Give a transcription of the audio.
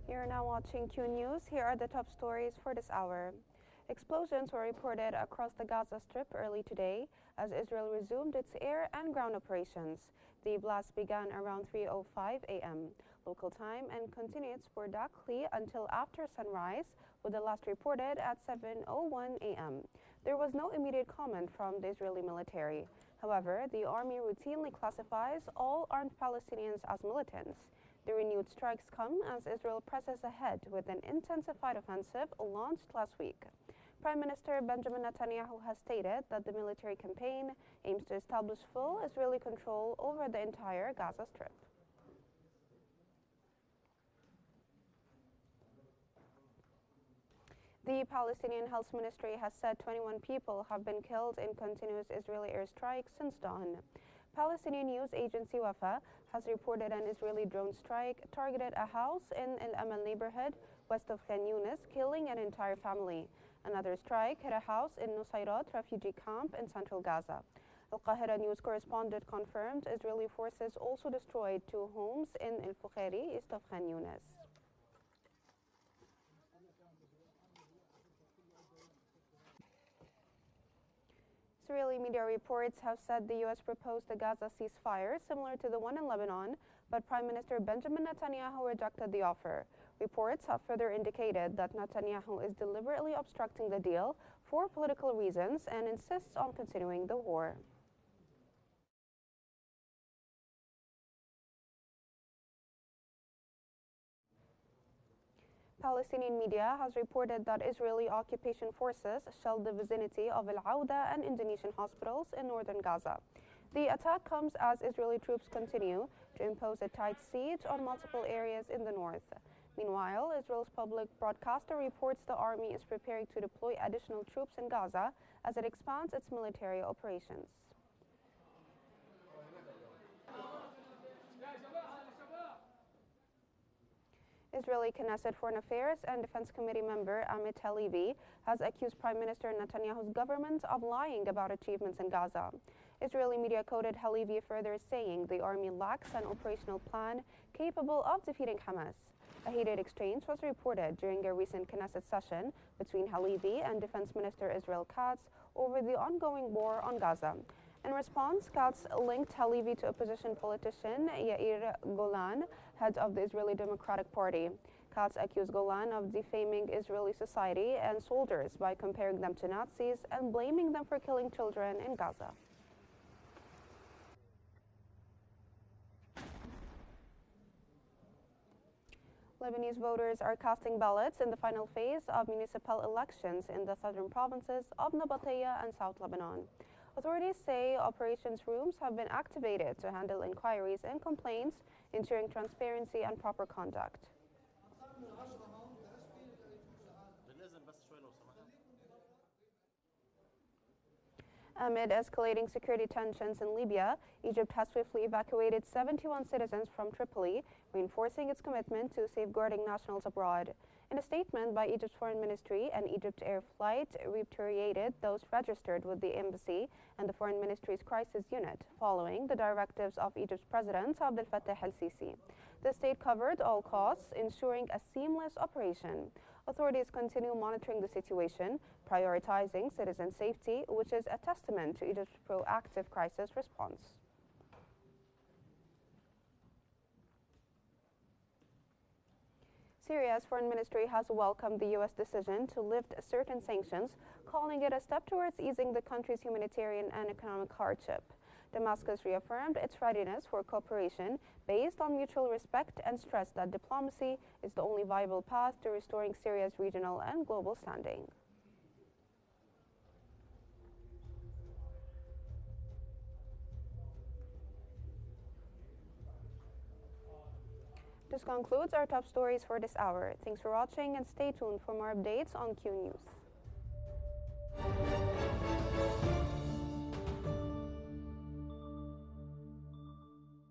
You're now watching Q News. Here are the top stories for this hour. Explosions were reported across the Gaza Strip early today as Israel resumed its air and ground operations. The blast began around 3:05 a.m. local time and continued sporadically until after sunrise, with the last reported at 7:01 a.m. There was no immediate comment from the Israeli military. However, the army routinely classifies all armed Palestinians as militants. The renewed strikes come as Israel presses ahead with an intensified offensive launched last week. Prime Minister Benjamin Netanyahu has stated that the military campaign aims to establish full Israeli control over the entire Gaza Strip. The Palestinian Health Ministry has said 21 people have been killed in continuous Israeli airstrikes since dawn. Palestinian news agency Wafa has reported an Israeli drone strike targeted a house in El Amal neighborhood west of Qnews, killing an entire family. Another strike hit a house in Nusayrat refugee camp in central Gaza. Al Qahira news correspondent confirmed Israeli forces also destroyed 2 homes in El Fukheri east of Qnews. Israeli media reports have said the U.S. proposed a Gaza ceasefire similar to the one in Lebanon, but Prime Minister Benjamin Netanyahu rejected the offer. Reports have further indicated that Netanyahu is deliberately obstructing the deal for political reasons and insists on continuing the war. Palestinian media has reported that Israeli occupation forces shelled the vicinity of Al Auda and Indonesian hospitals in northern Gaza. The attack comes as Israeli troops continue to impose a tight siege on multiple areas in the north. Meanwhile, Israel's public broadcaster reports the army is preparing to deploy additional troops in Gaza as it expands its military operations. Israeli Knesset Foreign Affairs and Defense Committee member Amit Halevi has accused Prime Minister Netanyahu's government of lying about achievements in Gaza. Israeli media quoted Halevi further saying the army lacks an operational plan capable of defeating Hamas. A heated exchange was reported during a recent Knesset session between Halevi and Defense Minister Israel Katz over the ongoing war on Gaza. In response, Katz linked Halevi to opposition politician Yair Golan, head of the Israeli Democratic Party. Katz accused Golan of defaming Israeli society and soldiers by comparing them to Nazis and blaming them for killing children in Gaza. Lebanese voters are casting ballots in the final phase of municipal elections in the southern provinces of Nabateya and South Lebanon. Authorities say operations rooms have been activated to handle inquiries and complaints, ensuring transparency and proper conduct. Amid escalating security tensions in Libya, Egypt has swiftly evacuated 71 citizens from Tripoli, reinforcing its commitment to safeguarding nationals abroad. In a statement by Egypt's foreign ministry, an Egypt Air flight repatriated those registered with the embassy and the foreign ministry's crisis unit, following the directives of Egypt's President Abdel Fattah el-Sisi. The state covered all costs, ensuring a seamless operation. Authorities continue monitoring the situation, prioritizing citizen safety, which is a testament to Egypt's proactive crisis response. Syria's foreign ministry has welcomed the U.S. decision to lift certain sanctions, calling it a step towards easing the country's humanitarian and economic hardship. Damascus reaffirmed its readiness for cooperation based on mutual respect and stressed that diplomacy is the only viable path to restoring Syria's regional and global standing. This concludes our top stories for this hour. Thanks for watching and stay tuned for more updates on Q News.